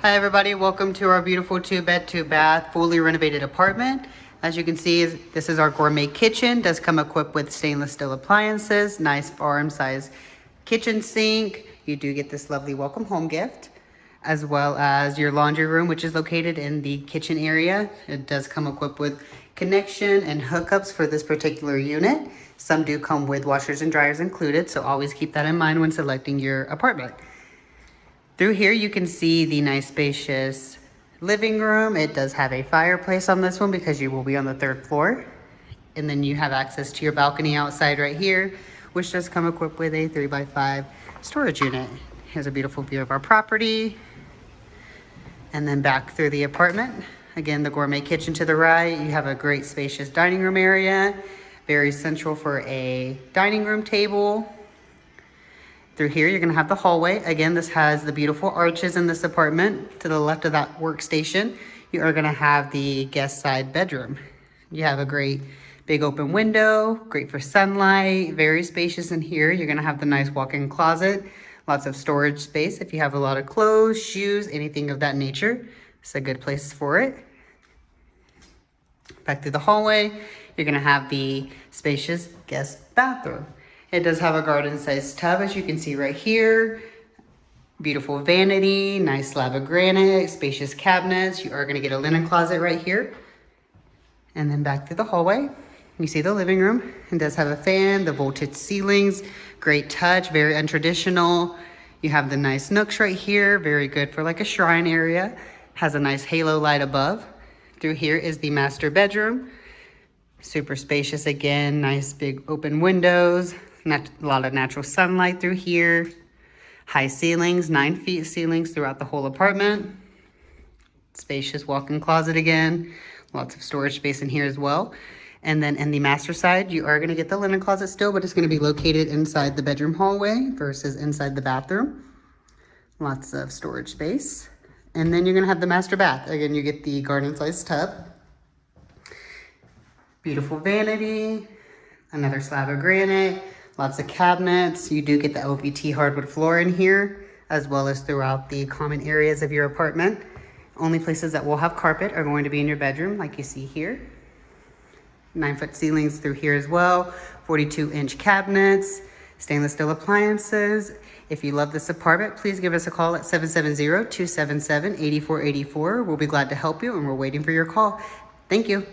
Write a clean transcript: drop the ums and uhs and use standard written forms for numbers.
Hi everybody, welcome to our beautiful 2-bed, 2-bath, fully renovated apartment. As you can see, this is our gourmet kitchen. Does come equipped with stainless steel appliances, nice farm size kitchen sink. You do get this lovely welcome home gift, as well as your laundry room, which is located in the kitchen area. It does come equipped with connection and hookups for this particular unit. Some do come with washers and dryers included, so always keep that in mind when selecting your apartment. Through here, you can see the nice spacious living room. It does have a fireplace on this one because you will be on the 3rd floor. And then you have access to your balcony outside right here, which does come equipped with a 3x5 storage unit. Here's a beautiful view of our property. And then back through the apartment. Again, the gourmet kitchen to the right. You have a great spacious dining room area. Very central for a dining room table. Through here, you're gonna have the hallway. Again, this has the beautiful arches in this apartment. To the left of that workstation, you are gonna have the guest side bedroom. You have a great big open window, great for sunlight, very spacious in here. You're gonna have the nice walk-in closet, lots of storage space. If you have a lot of clothes, shoes, anything of that nature, it's a good place for it. Back through the hallway, you're gonna have the spacious guest bathroom. It does have a garden-sized tub, as you can see right here. Beautiful vanity, nice slab of granite, spacious cabinets. You are gonna get a linen closet right here. And then back through the hallway, you see the living room. It does have a fan, the vaulted ceilings, great touch, very untraditional. You have the nice nooks right here, very good for like a shrine area. Has a nice halo light above. Through here is the master bedroom. Super spacious again, nice big open windows. A lot of natural sunlight through here. High ceilings, 9 feet ceilings throughout the whole apartment. Spacious walk-in closet again. Lots of storage space in here as well. And then in the master side, you are gonna get the linen closet still, but it's gonna be located inside the bedroom hallway versus inside the bathroom. Lots of storage space. And then you're gonna have the master bath. Again, you get the garden-sized tub. Beautiful vanity. Another slab of granite. Lots of cabinets. You do get the LVT hardwood floor in here, as well as throughout the common areas of your apartment. Only places that will have carpet are going to be in your bedroom, like you see here. 9-foot ceilings through here as well. 42-inch cabinets, stainless steel appliances. If you love this apartment, please give us a call at 770-277-8484. We'll be glad to help you, and we're waiting for your call. Thank you.